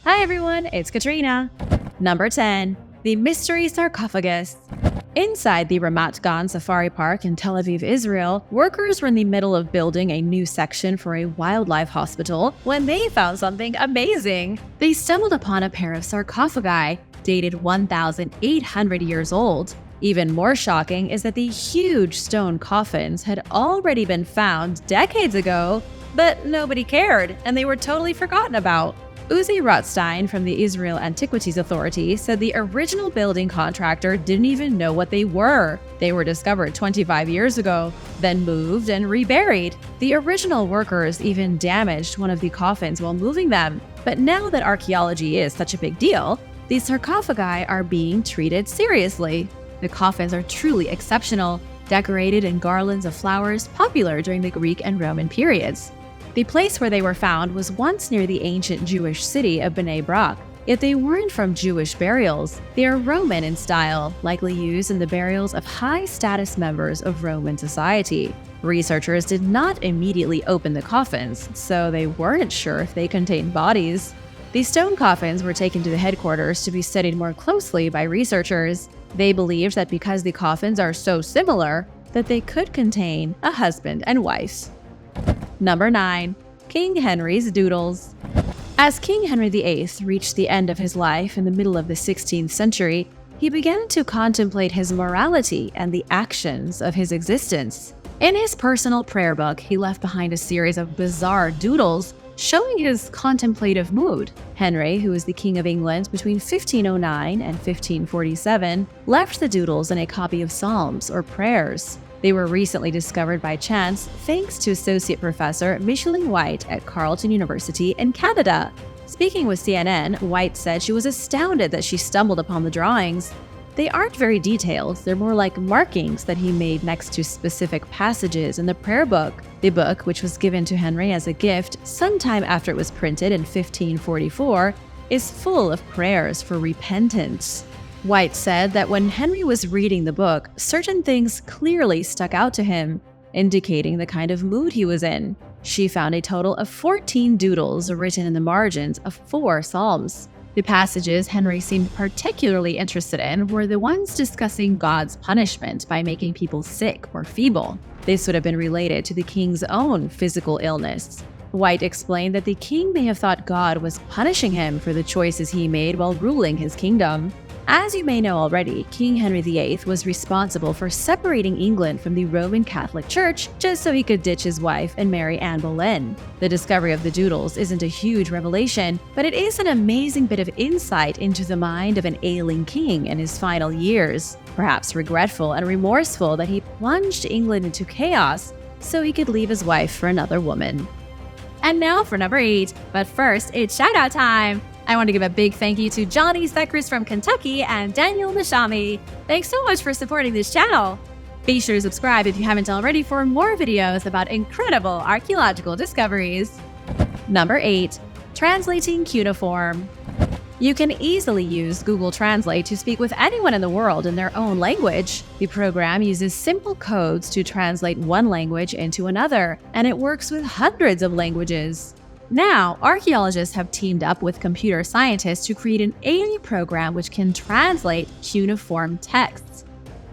Hi everyone, it's Katrina. Number 10. The Mystery Sarcophagus. Inside the Ramat Gan Safari Park in Tel Aviv, Israel, workers were in the middle of building a new section for a wildlife hospital when they found something amazing. They stumbled upon a pair of sarcophagi, dated 1,800 years old. Even more shocking is that the huge stone coffins had already been found decades ago, but nobody cared, and they were totally forgotten about. Uzi Rothstein from the Israel Antiquities Authority said the original building contractor didn't even know what they were. They were discovered 25 years ago, then moved and reburied. The original workers even damaged one of the coffins while moving them. But now that archaeology is such a big deal, these sarcophagi are being treated seriously. The coffins are truly exceptional, decorated in garlands of flowers popular during the Greek and Roman periods. The place where they were found was once near the ancient Jewish city of Bnei Brak, yet they weren't from Jewish burials. They are Roman in style, likely used in the burials of high-status members of Roman society. Researchers did not immediately open the coffins, so they weren't sure if they contained bodies. The stone coffins were taken to the headquarters to be studied more closely by researchers. They believed that because the coffins are so similar, that they could contain a husband and wife. Number 9. King Henry's Doodles. As King Henry VIII reached the end of his life in the middle of the 16th century, he began to contemplate his morality and the actions of his existence. In his personal prayer book, he left behind a series of bizarre doodles showing his contemplative mood. Henry, who was the King of England between 1509 and 1547, left the doodles in a copy of Psalms or prayers. They were recently discovered by chance thanks to Associate Professor Micheline White at Carleton University in Canada. Speaking with CNN, White said she was astounded that she stumbled upon the drawings. They aren't very detailed, they're more like markings that he made next to specific passages in the prayer book. The book, which was given to Henry as a gift sometime after it was printed in 1544, is full of prayers for repentance. White said that when Henry was reading the book, certain things clearly stuck out to him, indicating the kind of mood he was in. She found a total of 14 doodles written in the margins of 4 psalms. The passages Henry seemed particularly interested in were the ones discussing God's punishment by making people sick or feeble. This would have been related to the king's own physical illness. White explained that the king may have thought God was punishing him for the choices he made while ruling his kingdom. As you may know already, King Henry VIII was responsible for separating England from the Roman Catholic Church just so he could ditch his wife and marry Anne Boleyn. The discovery of the doodles isn't a huge revelation, but it is an amazing bit of insight into the mind of an ailing king in his final years, perhaps regretful and remorseful that he plunged England into chaos so he could leave his wife for another woman. And now for number 8, but first, it's shout-out time! I want to give a big thank you to Johnny Zekris from Kentucky and Daniel Nishami. Thanks so much for supporting this channel. Be sure to subscribe if you haven't already for more videos about incredible archaeological discoveries. Number 8. Translating cuneiform. You can easily use Google Translate to speak with anyone in the world in their own language. The program uses simple codes to translate one language into another, and it works with hundreds of languages. Now, archaeologists have teamed up with computer scientists to create an AI program which can translate cuneiform texts.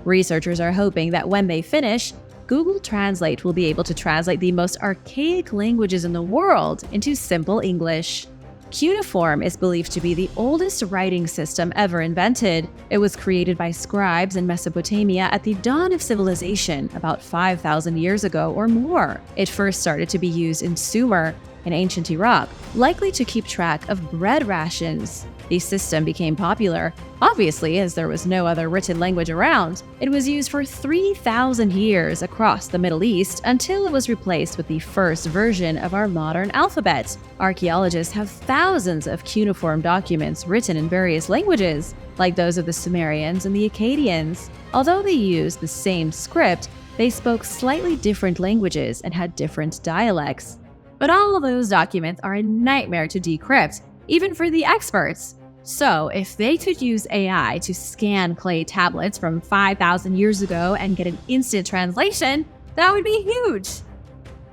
Researchers are hoping that when they finish, Google Translate will be able to translate the most archaic languages in the world into simple English. Cuneiform is believed to be the oldest writing system ever invented. It was created by scribes in Mesopotamia at the dawn of civilization about 5,000 years ago or more. It first started to be used in Sumer, in ancient Iraq, likely to keep track of bread rations. The system became popular, obviously, as there was no other written language around. It was used for 3,000 years across the Middle East until it was replaced with the first version of our modern alphabet. Archaeologists have thousands of cuneiform documents written in various languages, like those of the Sumerians and the Akkadians. Although they used the same script, they spoke slightly different languages and had different dialects. But all of those documents are a nightmare to decrypt, even for the experts. So, if they could use AI to scan clay tablets from 5,000 years ago and get an instant translation, that would be huge.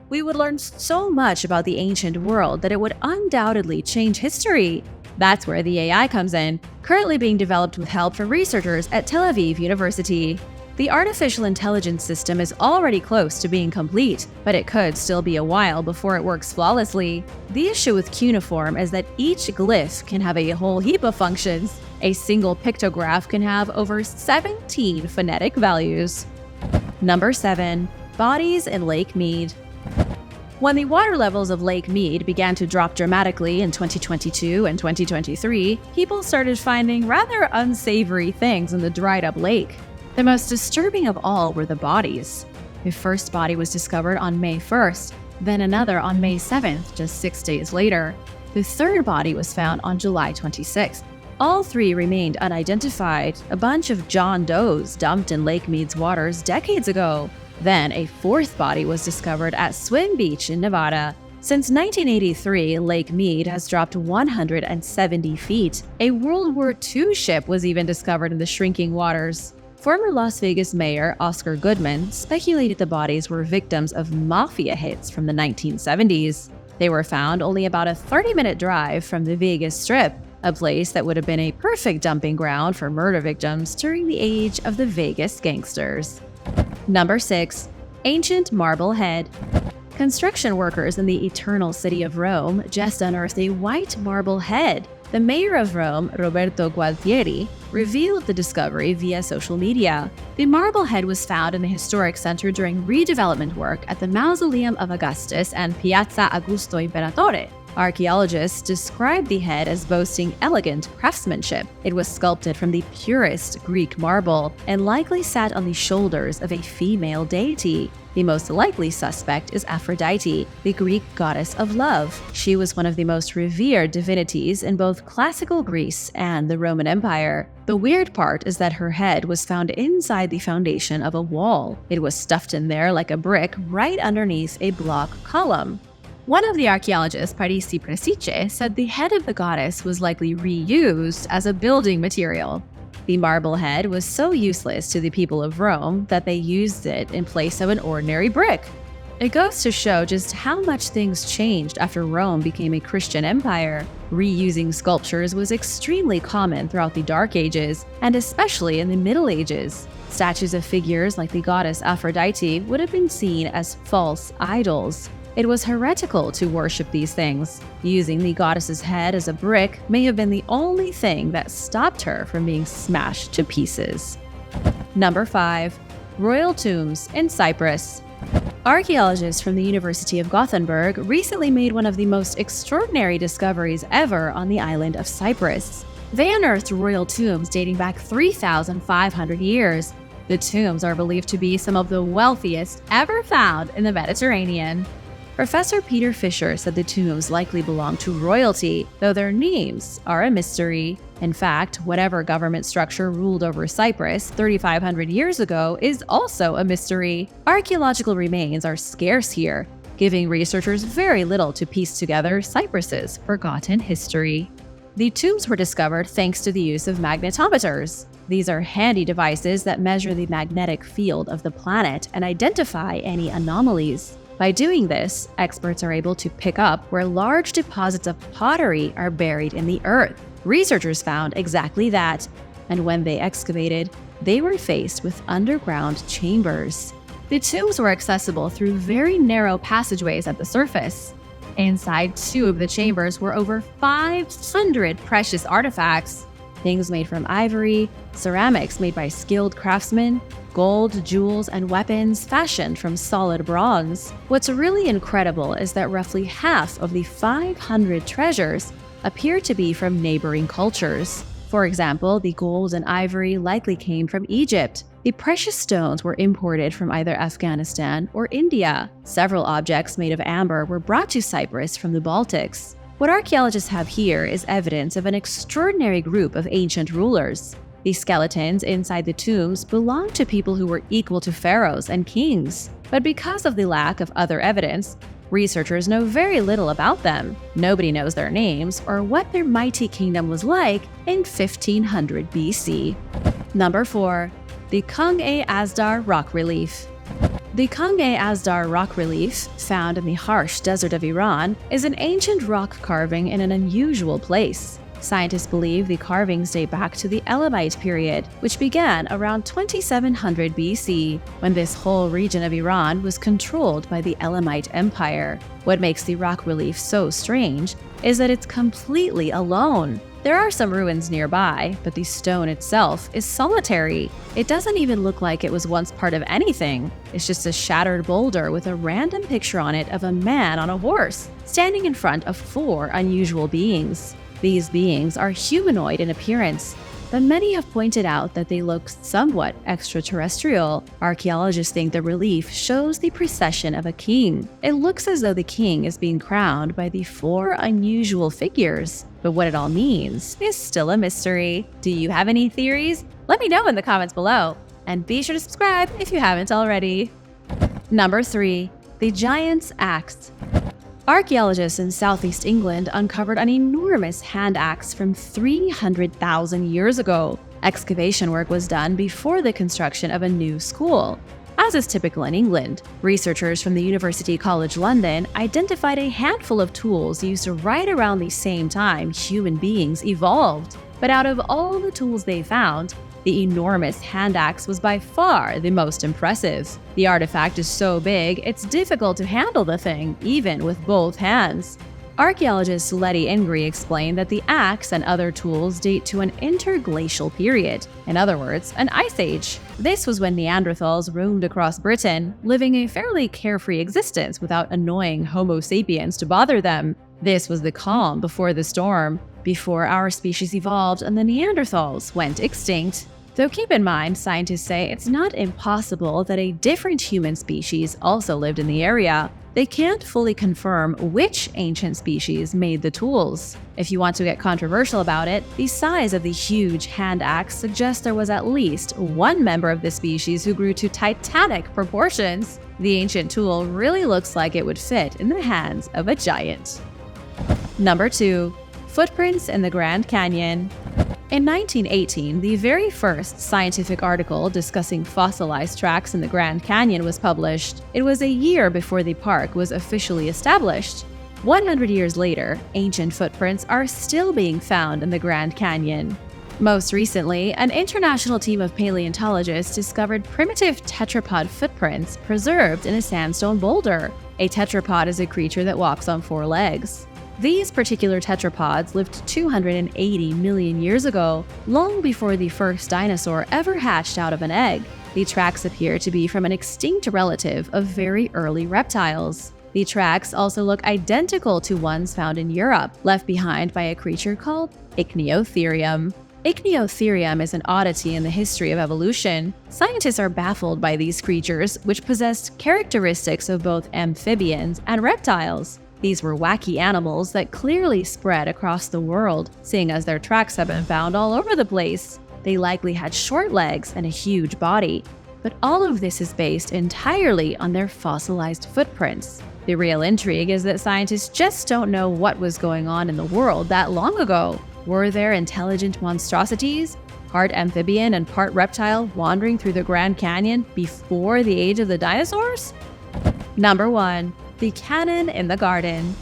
We would learn so much about the ancient world that it would undoubtedly change history. That's where the AI comes in, currently being developed with help from researchers at Tel Aviv University. The artificial intelligence system is already close to being complete, but it could still be a while before it works flawlessly. The issue with cuneiform is that each glyph can have a whole heap of functions. A single pictograph can have over 17 phonetic values. Number 7. Bodies in Lake Mead. When the water levels of Lake Mead began to drop dramatically in 2022 and 2023, people started finding rather unsavory things in the dried-up lake. The most disturbing of all were the bodies. The first body was discovered on May 1st, then another on May 7th, just 6 days later. The third body was found on July 26th. All three remained unidentified, a bunch of John Does dumped in Lake Mead's waters decades ago. Then a fourth body was discovered at Swing Beach in Nevada. Since 1983, Lake Mead has dropped 170 feet. A World War II ship was even discovered in the shrinking waters. Former Las Vegas mayor Oscar Goodman speculated the bodies were victims of mafia hits from the 1970s. They were found only about a 30-minute drive from the Vegas Strip, a place that would have been a perfect dumping ground for murder victims during the age of the Vegas gangsters. Number 6. Ancient Marblehead. Construction workers in the Eternal City of Rome just unearthed a white marble head. The mayor of Rome, Roberto Gualtieri, revealed the discovery via social media. The marble head was found in the historic center during redevelopment work at the Mausoleum of Augustus and Piazza Augusto Imperatore. Archaeologists described the head as boasting elegant craftsmanship. It was sculpted from the purest Greek marble and likely sat on the shoulders of a female deity. The most likely suspect is Aphrodite, the Greek goddess of love. She was one of the most revered divinities in both classical Greece and the Roman Empire. The weird part is that her head was found inside the foundation of a wall. It was stuffed in there like a brick right underneath a block column. One of the archaeologists, Parisi Presice, said the head of the goddess was likely reused as a building material. The marble head was so useless to the people of Rome that they used it in place of an ordinary brick. It goes to show just how much things changed after Rome became a Christian empire. Reusing sculptures was extremely common throughout the Dark Ages, and especially in the Middle Ages. Statues of figures like the goddess Aphrodite would have been seen as false idols. It was heretical to worship these things. Using the goddess's head as a brick may have been the only thing that stopped her from being smashed to pieces. Number 5. Royal tombs in Cyprus. Archaeologists from the University of Gothenburg recently made one of the most extraordinary discoveries ever on the island of Cyprus. They unearthed royal tombs dating back 3,500 years. The tombs are believed to be some of the wealthiest ever found in the Mediterranean. Professor Peter Fisher said the tombs likely belong to royalty, though their names are a mystery. In fact, whatever government structure ruled over Cyprus 3,500 years ago is also a mystery. Archaeological remains are scarce here, giving researchers very little to piece together Cyprus's forgotten history. The tombs were discovered thanks to the use of magnetometers. These are handy devices that measure the magnetic field of the planet and identify any anomalies. By doing this, experts are able to pick up where large deposits of pottery are buried in the earth. Researchers found exactly that, and when they excavated, they were faced with underground chambers. The tombs were accessible through very narrow passageways at the surface. Inside 2 of the chambers were over 500 precious artifacts, things made from ivory, ceramics made by skilled craftsmen, gold, jewels, and weapons fashioned from solid bronze. What's really incredible is that roughly half of the 500 treasures appear to be from neighboring cultures. For example, the gold and ivory likely came from Egypt. The precious stones were imported from either Afghanistan or India. Several objects made of amber were brought to Cyprus from the Baltics. What archaeologists have here is evidence of an extraordinary group of ancient rulers. The skeletons inside the tombs belong to people who were equal to pharaohs and kings. But because of the lack of other evidence, researchers know very little about them. Nobody knows their names or what their mighty kingdom was like in 1500 BC. Number 4. The Kung-e-Azdar Rock Relief. The Kung-e-Azdar rock relief, found in the harsh desert of Iran, is an ancient rock carving in an unusual place. Scientists believe the carvings date back to the Elamite period, which began around 2700 BC, when this whole region of Iran was controlled by the Elamite Empire. What makes the rock relief so strange is that it's completely alone. There are some ruins nearby, but the stone itself is solitary. It doesn't even look like it was once part of anything. It's just a shattered boulder with a random picture on it of a man on a horse, standing in front of 4 unusual beings. These beings are humanoid in appearance, but many have pointed out that they look somewhat extraterrestrial. Archaeologists think the relief shows the procession of a king. It looks as though the king is being crowned by the 4 unusual figures, but what it all means is still a mystery. Do you have any theories? Let me know in the comments below, and be sure to subscribe if you haven't already. Number 3. The Giant's Axe. Archaeologists in southeast England uncovered an enormous hand axe from 300,000 years ago. Excavation work was done before the construction of a new school. As is typical in England, researchers from the University College London identified a handful of tools used right around the same time human beings evolved. But out of all the tools they found, the enormous hand axe was by far the most impressive. The artifact is so big, it's difficult to handle the thing, even with both hands. Archaeologist Letty Ingray explained that the axe and other tools date to an interglacial period, in other words, an ice age. This was when Neanderthals roamed across Britain, living a fairly carefree existence without annoying Homo sapiens to bother them. This was the calm before the storm, before our species evolved and the Neanderthals went extinct. Though keep in mind, scientists say it's not impossible that a different human species also lived in the area. They can't fully confirm which ancient species made the tools. If you want to get controversial about it, the size of the huge hand axe suggests there was at least one member of the species who grew to titanic proportions. The ancient tool really looks like it would fit in the hands of a giant. Number 2. Footprints in the Grand Canyon. In 1918, the very first scientific article discussing fossilized tracks in the Grand Canyon was published. It was a year before the park was officially established. 100 years later, ancient footprints are still being found in the Grand Canyon. Most recently, an international team of paleontologists discovered primitive tetrapod footprints preserved in a sandstone boulder. A tetrapod is a creature that walks on 4 legs. These particular tetrapods lived 280 million years ago, long before the first dinosaur ever hatched out of an egg. The tracks appear to be from an extinct relative of very early reptiles. The tracks also look identical to ones found in Europe, left behind by a creature called Ichneotherium. Ichneotherium is an oddity in the history of evolution. Scientists are baffled by these creatures, which possessed characteristics of both amphibians and reptiles. These were wacky animals that clearly spread across the world, seeing as their tracks have been found all over the place. They likely had short legs and a huge body, but all of this is based entirely on their fossilized footprints. The real intrigue is that scientists just don't know what was going on in the world that long ago. Were there intelligent monstrosities, part amphibian and part reptile, wandering through the Grand Canyon before the age of the dinosaurs? Number 1. The Cannon in the Garden.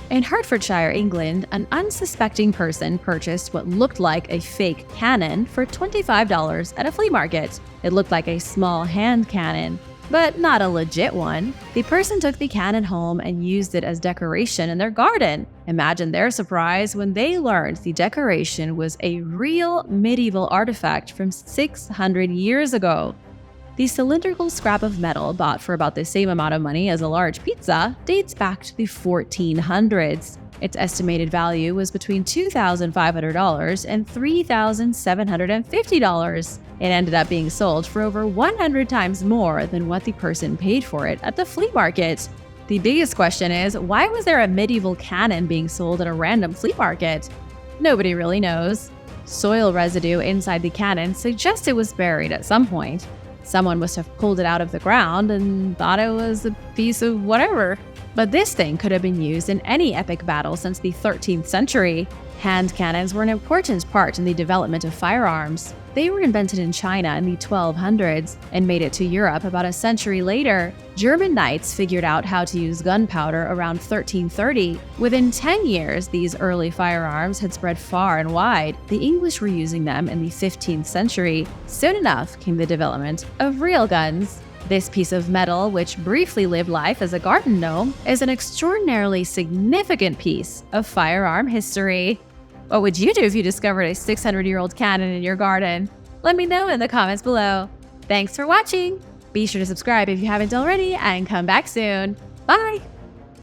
In Hertfordshire, England, an unsuspecting person purchased what looked like a fake cannon for $25 at a flea market. It looked like a small hand cannon, but not a legit one. The person took the cannon home and used it as decoration in their garden. Imagine their surprise when they learned the decoration was a real medieval artifact from 600 years ago. The cylindrical scrap of metal, bought for about the same amount of money as a large pizza, dates back to the 1400s. Its estimated value was between $2,500 and $3,750. It ended up being sold for over 100 times more than what the person paid for it at the flea market. The biggest question is, why was there a medieval cannon being sold at a random flea market? Nobody really knows. Soil residue inside the cannon suggests it was buried at some point. Someone must have pulled it out of the ground and thought it was a piece of whatever. But this thing could have been used in any epic battle since the 13th century. Hand cannons were an important part in the development of firearms. They were invented in China in the 1200s and made it to Europe about a century later. German knights figured out how to use gunpowder around 1330. Within 10 years, these early firearms had spread far and wide. The English were using them in the 15th century. Soon enough came the development of real guns. This piece of metal, which briefly lived life as a garden gnome, is an extraordinarily significant piece of firearm history. What would you do if you discovered a 600-year-old cannon in your garden? Let me know in the comments below. Thanks for watching! Be sure to subscribe if you haven't already and come back soon. Bye!